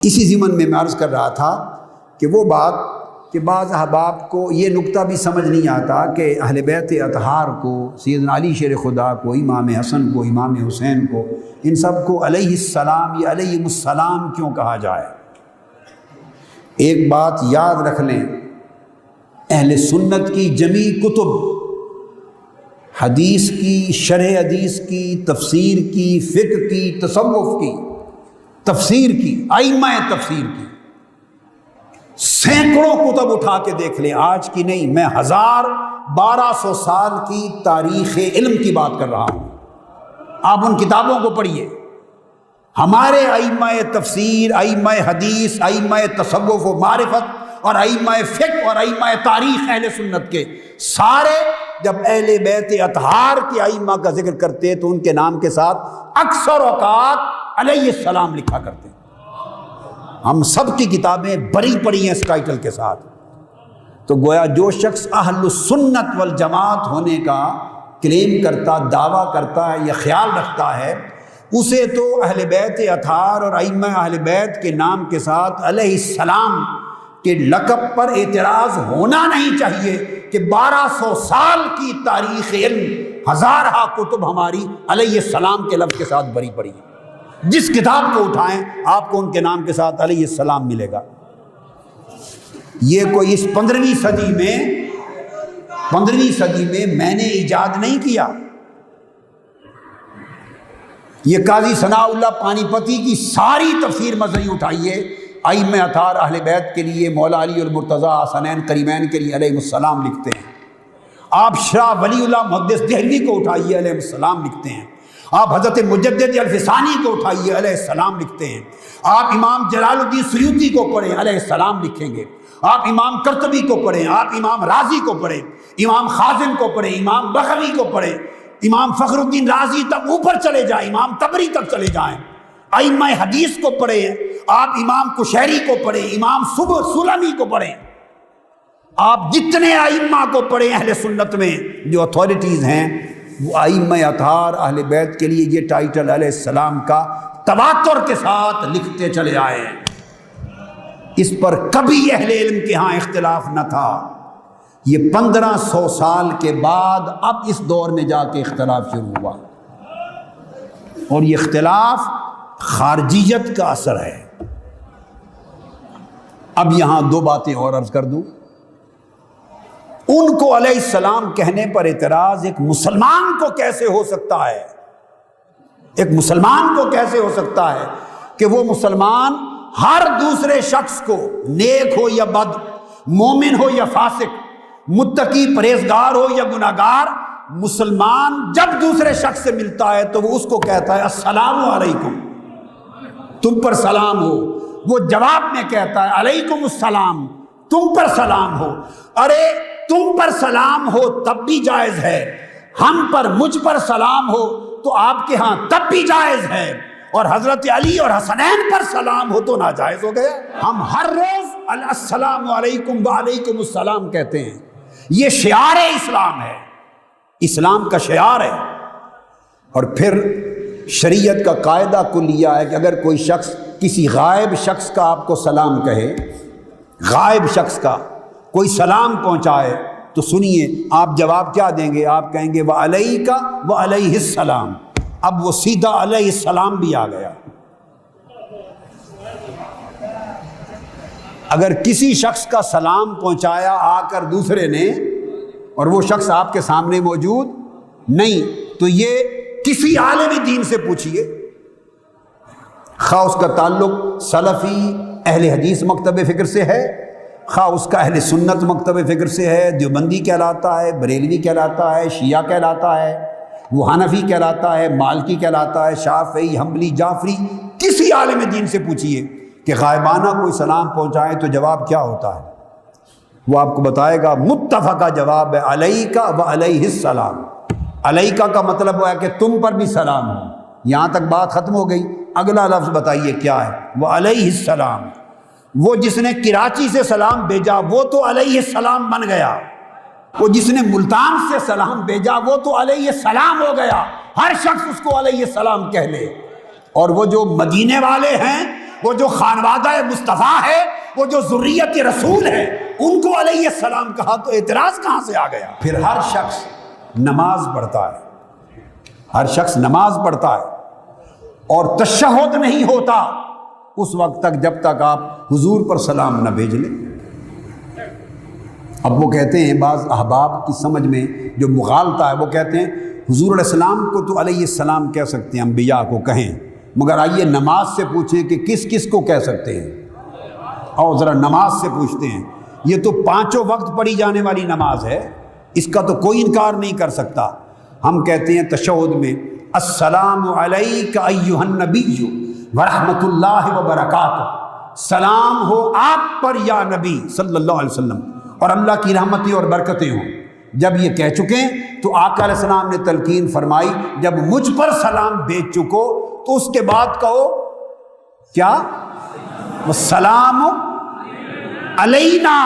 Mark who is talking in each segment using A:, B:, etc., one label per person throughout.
A: اسی ضمن میں عرض کر رہا تھا کہ وہ بات کہ بعض احباب کو یہ نقطہ بھی سمجھ نہیں آتا کہ اہل بیت اطہار کو، سیدنا علی شیر خدا کو، امام حسن کو، امام حسین کو، ان سب کو علیہ السلام یا علیہم السلام کیوں کہا جائے۔ ایک بات یاد رکھ لیں، اہل سنت کی جمیع کتب، حدیث کی، شرح حدیث کی، تفسیر کی، فقہ کی، تصوف کی، تفسیر کی، ائمہ تفسیر کی، سینکڑوں کتب اٹھا کے دیکھ لیں، آج کی نہیں، میں 1200 سال کی تاریخ علم کی بات کر رہا ہوں۔ آپ ان کتابوں کو پڑھیے، ہمارے ائمہ تفسیر، ائمہ حدیث، ائمہ تصوف و معرفت اور ائمہ فقہ اور ائمہ تاریخ اہل سنت کے سارے جب اہل بیت اطہار کے ائمہ کا ذکر کرتے تو ان کے نام کے ساتھ اکثر اوقات علیہ السلام لکھا کرتے۔ ہم سب کی کتابیں بری پڑی ہیں اس ٹائٹل کے ساتھ۔ تو گویا جو شخص اہل السنت والجماعت ہونے کا کلیم کرتا، دعویٰ کرتا ہے یا خیال رکھتا ہے، اسے تو اہل بیت اطہار اور ائمہ اہل بیت کے نام کے ساتھ علیہ السلام کے لقب پر اعتراض ہونا نہیں چاہیے کہ 1200 سال کی تاریخ علم، ہزارہ کتب ہماری علیہ السلام کے لفظ کے ساتھ بری پڑی ہیں۔ جس کتاب کو اٹھائیں آپ کو ان کے نام کے ساتھ علیہ السلام ملے گا۔ یہ کوئی اس 15ویں صدی میں میں نے ایجاد نہیں کیا، یہ قاضی ثناء اللہ پانی پتی کی ساری تفسیر مظہری اٹھائیے، ائمہ اطہار اہل بیت کے لیے مولا علی المرتضیٰ حسنین کریمین کے لیے علیہ السلام لکھتے ہیں۔ آپ شاہ ولی اللہ محدث دہلوی کو اٹھائیے، علیہ السلام لکھتے ہیں۔ آپ حضرت مجدد الفسانی کو اٹھائیے، علیہ السلام لکھتے ہیں۔ آپ امام جلال الدین سیوطی کو پڑھیں، علیہ السلام لکھیں گے۔ آپ امام قرطبی کو پڑھیں، آپ امام رازی کو پڑھیں، امام خازن کو پڑھیں، امام بغوی کو پڑھیں، امام فخر الدین رازی تک اوپر چلے جائیں، امام طبری تک چلے جائیں۔ ائمہ حدیث کو پڑھیں، آپ امام کشیری کو پڑھیں، امام سلمی کو پڑھیں، آپ جتنے ائمہ کو پڑھیں اہل سنت میں جو اتھارٹیز ہیں، وہ ائمہ اطہار اہل بیت کے لیے یہ ٹائٹل علیہ السلام کا تواتر کے ساتھ لکھتے چلے آئے ہیں۔ اس پر کبھی اہل علم کے ہاں اختلاف نہ تھا۔ یہ 1500 سال کے بعد اب اس دور میں جا کے اختلاف شروع ہوا، اور یہ اختلاف خارجیت کا اثر ہے۔ اب یہاں دو باتیں اور عرض کر دوں۔ ان کو علیہ السلام کہنے پر اعتراض ایک مسلمان کو کیسے ہو سکتا ہے؟ ایک مسلمان کو کیسے ہو سکتا ہے کہ وہ مسلمان ہر دوسرے شخص کو، نیک ہو یا بد، مومن ہو یا فاسق، متقی پرہیزگار ہو یا گناہگار، مسلمان جب دوسرے شخص سے ملتا ہے تو وہ اس کو کہتا ہے السلام علیکم، تم پر سلام ہو۔ وہ جواب میں کہتا ہے علیکم السلام، تم پر سلام ہو۔ ارے تم پر سلام ہو تب بھی جائز ہے، ہم پر، مجھ پر سلام ہو تو آپ کے ہاں تب بھی جائز ہے، اور حضرت علی اور حسنین پر سلام ہو تو ناجائز ہو گیا۔ ہم ہر روز السلام علیکم وعلیکم السلام کہتے ہیں، یہ شعار اسلام ہے، اسلام کا شعار ہے۔ اور پھر شریعت کا قاعدہ کلیہ ہے کہ اگر کوئی شخص کسی غائب شخص کا آپ کو سلام کہے، غائب شخص کا کوئی سلام پہنچائے تو سنیے آپ جواب کیا دیں گے؟ آپ کہیں گے وعلیک وعلیہ السلام۔ اب وہ سیدھا علیہ السلام بھی آ گیا۔ اگر کسی شخص کا سلام پہنچایا آ کر دوسرے نے، اور وہ شخص آپ کے سامنے موجود نہیں، تو یہ کسی عالم دین سے پوچھئے، خواہ اس کا تعلق سلفی اہل حدیث مکتب فکر سے ہے، خواہ اس کا اہل سنت مکتب فکر سے ہے، دیوبندی کہلاتا ہے، بریلوی کہلاتا ہے، شیعہ کہلاتا ہے، وہ حنفی کہلاتا ہے، مالکی کہلاتا ہے، شافعی، حنبلی، جعفری، کسی عالم دین سے پوچھئے کہ غائبانہ کوئی سلام پہنچائے تو جواب کیا ہوتا ہے؟ وہ آپ کو بتائے گا متفقہ جواب ہے علیک وعلیہ السلام۔ علیک کا مطلب ہوا ہے کہ تم پر بھی سلام ہو، یہاں تک بات ختم ہو گئی۔ اگلا لفظ بتائیے کیا ہے؟ وعلیہ السلام۔ وہ جس نے کراچی سے سلام بھیجا وہ تو علیہ السلام بن گیا، وہ جس نے ملتان سے سلام بھیجا وہ تو علیہ السلام ہو گیا، ہر شخص اس کو علیہ السلام کہہ لے۔ اور وہ جو مدینے والے ہیں وہ جو خانوادہ مصطفیٰ ہے، وہ جو ذریت رسول ہے، ان کو علیہ السلام کہا تو اعتراض کہاں سے آ گیا؟ پھر ہر شخص نماز پڑھتا ہے، ہر شخص نماز پڑھتا ہے اور تشہد نہیں ہوتا اس وقت تک جب تک آپ حضور پر سلام نہ بھیج لیں۔ اب وہ کہتے ہیں بعض احباب کی سمجھ میں جو مغالطہ ہے، وہ کہتے ہیں حضور علیہ السلام کو تو علیہ السلام کہہ سکتے ہیں، انبیاء کو کہیں، مگر آئیے نماز سے پوچھیں کہ کس کس کو کہہ سکتے ہیں؟ اور ذرا نماز سے پوچھتے ہیں، یہ تو پانچوں وقت پڑھی جانے والی نماز ہے، اس کا تو کوئی انکار نہیں کر سکتا۔ ہم کہتے ہیں تشہد میں السلام علیک ایھا النبی ورحمۃ اللہ وبرکاتہ، سلام ہو آپ پر یا نبی صلی اللہ علیہ وسلم، اور اللہ کی رحمتیں اور برکتیں ہوں۔ جب یہ کہہ چکے تو آقا علیہ السلام نے تلقین فرمائی جب مجھ پر سلام بھیج چکو تو اس کے بعد کہو کیا؟ والسلام علینا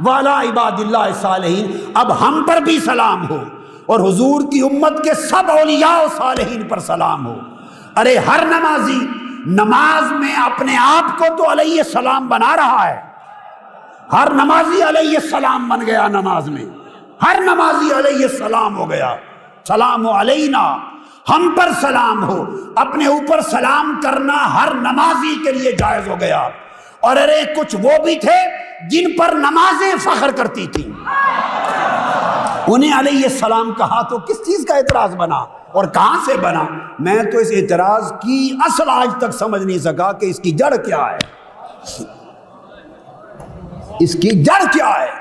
A: وعلی عباد اللہ الصالحین، اب ہم پر بھی سلام ہو اور حضور کی امت کے سب اولیاء و صالحین پر سلام ہو۔ ارے ہر نمازی نماز میں اپنے آپ کو تو علیہ السلام بنا رہا ہے، ہر نمازی علیہ السلام بن گیا، نماز میں ہر نمازی علیہ السلام ہو گیا۔ سلام علینا، ہم پر سلام ہو، اپنے اوپر سلام کرنا ہر نمازی کے لیے جائز ہو گیا۔ اور ارے کچھ وہ بھی تھے جن پر نمازیں فخر کرتی تھیں، انہیں علیہ السلام کہا تو کس چیز کا اعتراض بنا اور کہاں سے بنا؟ میں تو اس اعتراض کی اصل آج تک سمجھ نہیں سکا کہ اس کی جڑ کیا ہے، اس کی جڑ کیا ہے۔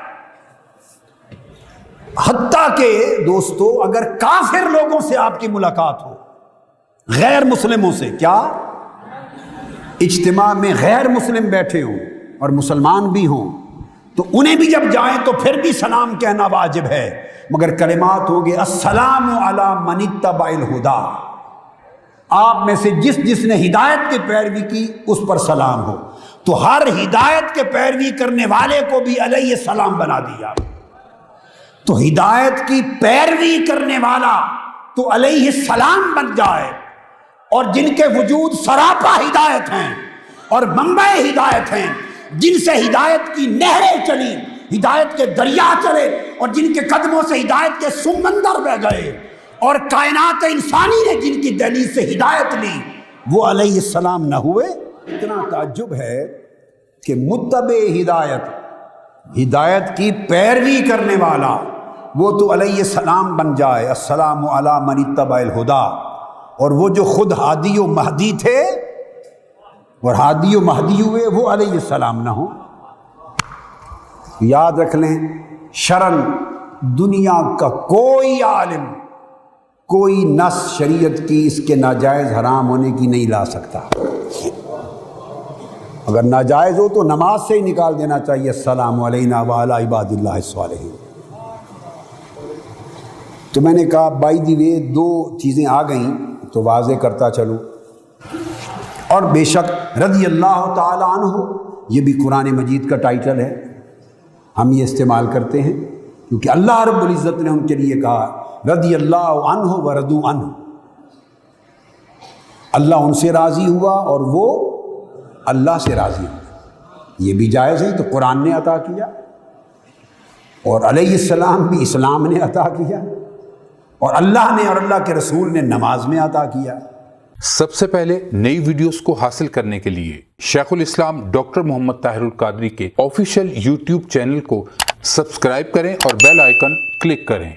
A: حتیٰ کہ دوستو اگر کافر لوگوں سے آپ کی ملاقات ہو، غیر مسلموں سے، کیا اجتماع میں غیر مسلم بیٹھے ہوں اور مسلمان بھی ہوں تو انہیں بھی جب جائیں تو پھر بھی سلام کہنا واجب ہے، مگر کلمات ہوگے السلام علی من اتبع الہدی، آپ میں سے جس نے ہدایت کی پیروی کی اس پر سلام ہو، تو ہر ہدایت کے پیروی کرنے والے کو بھی علیہ السلام بنا دیا۔ تو ہدایت کی پیروی کرنے والا تو علیہ السلام بن جائے، اور جن کے وجود سراپا ہدایت ہیں اور منبع ہدایت ہیں، جن سے ہدایت کی نہریں چلی، ہدایت کے دریا چلے، اور جن کے قدموں سے ہدایت کے سمندر بہ گئے، اور کائنات انسانی نے جن کی دہلیز سے ہدایت لی، وہ علیہ السلام نہ ہوئے۔ اتنا تعجب ہے کہ متبع ہدایت کی پیروی کرنے والا وہ تو علیہ السلام بن جائے، السلام علی من اتبع الہدی، اور وہ جو خود ہادی و مہدی تھے اور ہادی و مہدی ہوئے وہ علیہ السلام نہ ہو۔ یاد رکھ لیں، شرن دنیا کا کوئی عالم کوئی نص شریعت کی اس کے ناجائز حرام ہونے کی نہیں لا سکتا۔ اگر ناجائز ہو تو نماز سے ہی نکال دینا چاہیے، السلام علینا وعلی عباد اللہ الصالحین۔ تو میں نے کہا بائی دی وے دو چیزیں آ گئیں تو واضح کرتا چلوں، اور بے شک رضی اللہ تعالی عنہ یہ بھی قرآن مجید کا ٹائٹل ہے، ہم یہ استعمال کرتے ہیں کیونکہ اللہ رب العزت نے ان کے لیے کہا رضی اللہ عنہ ورضوا عنہ، اللہ ان سے راضی ہوا اور وہ اللہ سے راضی ہوا، یہ بھی جائز ہے، تو قرآن نے عطا کیا اور علیہ السلام بھی اسلام نے عطا کیا اور اللہ نے اور اللہ کے رسول نے نماز میں عطا کیا۔
B: سب سے پہلے نئی ویڈیوز کو حاصل کرنے کے لیے شیخ الاسلام ڈاکٹر محمد طاہر القادری کے آفیشیل یوٹیوب چینل کو سبسکرائب کریں اور بیل آئیکن کلک کریں۔